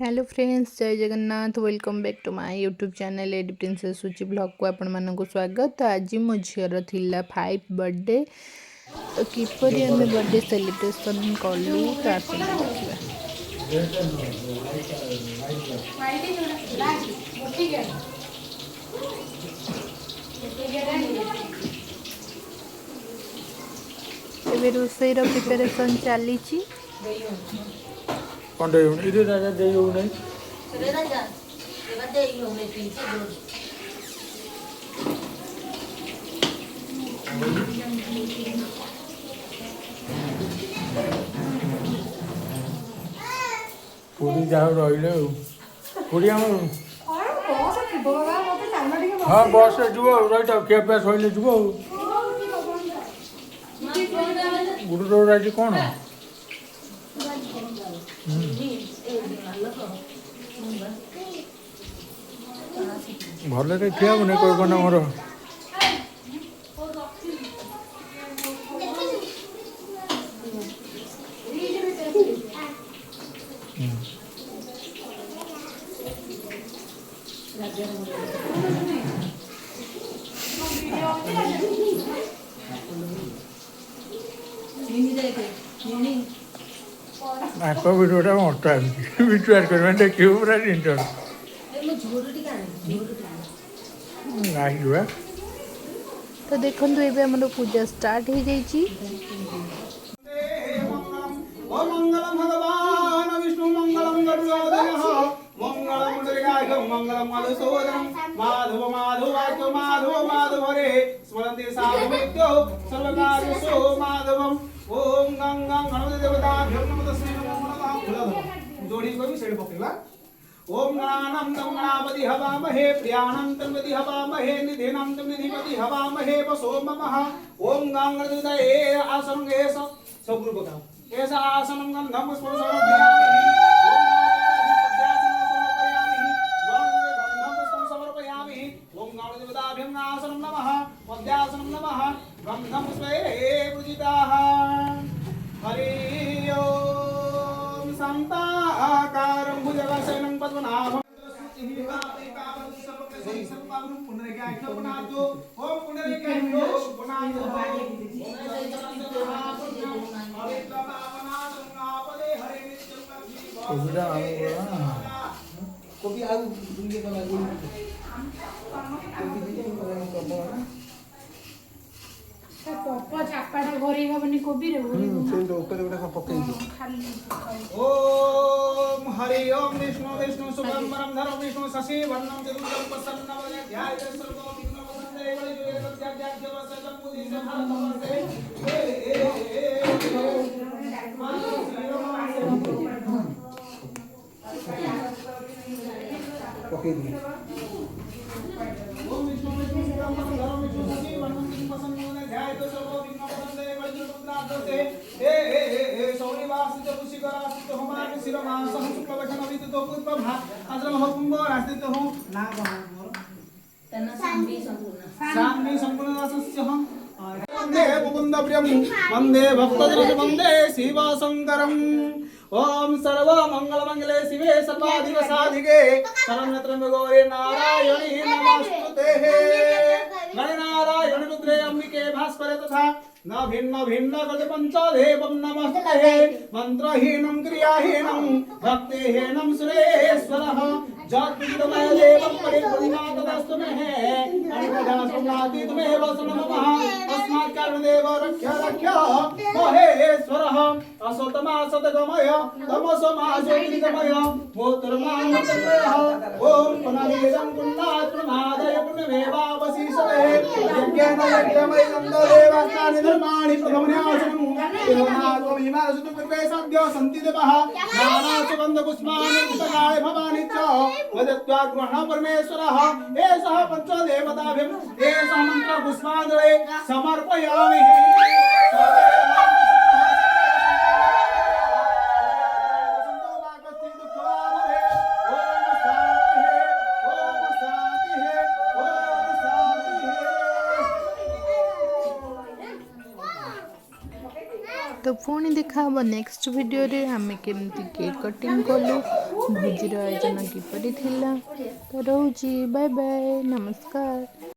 Hello friends, जय Jagannath. Welcome back to my YouTube channel AD princess Suchi blog को आपण मानक स्वागत। तो आज मो झीर थिला 5 बर्थडे, तो किपरि आम बर्थडे सेलिब्रेशन कलु तो आसतु देखिबा। एबे रोसई रो प्रिपरेशन चली। कंडे इधर राजा दे हो नहीं रे राजा एबा दे हो नहीं पीछे दो पूरी जाओ रहिले पूरी हम हां बस जुओ राइट के पे होइले जुओ गुरु रो राइट कोन भले ठिया बने कोई कोना मोर आपको वीडियोटा मोटा वीडियो करने क्यों पूरा इंटर नहीं हुआ। तो देखो ये आम पूजा स्टार्ट हो जाइए। मंगलम भगवान विष्णु मंगलम गरुड़ोदयः मंगलम मुद्रिकाय मंगलम मधुसूदनम माधव माधवाय माधव माधवरे स्मरन्ति साधुमित्यो सर्वकार्येषु माधवम ओम गंगं गणपति देवताभ्यो नमः तस्मै नमो नमः। जोड़ी को भी सेड पकेला। ओम गणानां तं गणापति हवामहे प्रियाणां तं विधि हवामहे निधीनां तं निधिपति हवामहे वसो ममः। ओम गंगणदुदये आसनं एष सब ग्रुप का ऐसा आसनं गंधं पुष्पं समर्पयामि। ओम गणदेवताभ्यं आसनं नमः मध्यासनं नमः गंधं पुष्पैः पूजिताः। हरि ओम शान्ताकारं भुजगशयनं पद्मनाभं कोबी आउ दुंगे का लागू पप्पा चापाटा घोरी हबनी कोबी रे घोरी से ऊपर गोटा पकई दे। ओम हरि ओम विष्णु विष्णु सुखं परम धर्म विष्णु शशि वर्णं चतुर्भुजं प्रसन्नं वदनं ध्यायेत् सर्वतो विघ्नोपशान्तये वैजयेत् सत्याज्ञाज्ञवसतं मुदितं भारतवर्षे पकई दे। ओम विष्णु विष्णु सुखं परम धर्म विष्णु शशि वर्णं चतुर्भुजं प्रसन्नं वदनं ध्यायेत् सर्वतो विघ्नोपशान्तये वैजयेत् हे सौरिवासित कुशिकरासित होमानि शिरमासं शुक्लवचनवित तो पुष्पभा आश्रम कुंभ रास्तित हो ना मोर तना शांति संपूर्ण रासस्य हम वंदे मुकुंद प्रियम वंदे भक्तजन वंदे शिव शंकरम। ओम सर्व मंगल मंगले शिवे सर्वाधिक साधिके शरण्यत्रयं गौरी नारायणी नमस्तुते। गणनारायण रुद्रे अंबिके भास्करे तथा न भिन्न भिन्न गज पंचदेवं नमस्ते। मंत्रहीनं क्रियाहीनं भक्तिहीनं सुरेश्वरः जगद्विदमय देवं परिपूर्णातस्तु मे अनिपदासुनाति तुमेव नमः। अस्मात् कारणदेव रक्ष रक्ष महेश्वरः असतमा सतगमय तमसमा ज्योतिर्गमय मोत्रमानन्दमयः। ओम पुनरेदं पुण्णात् प्रमादय पुण्यमेवावशिषते यज्ञेन यज्ञमय नन्ददेवस्तानि धर्माणि प्रथमन्यासनं एवमात्महिमासुतु पूर्वे सद्यो सन्ति देवः नानासुगन्धपुष्पाणि पुष्पकाय भवानि च वदत्वा ग्रहण परमेश्वरः एषः पञ्चदेवताभिः एषः मन्त्र पुष्पाञ्जलि समर्पयामि। तो पुणी देखा नेक्स्ट वीडियो रे हमें केमती केक कटिंग कलु भोजीर आयोजन किपरि थिला। तो रोची बाय बाय नमस्कार।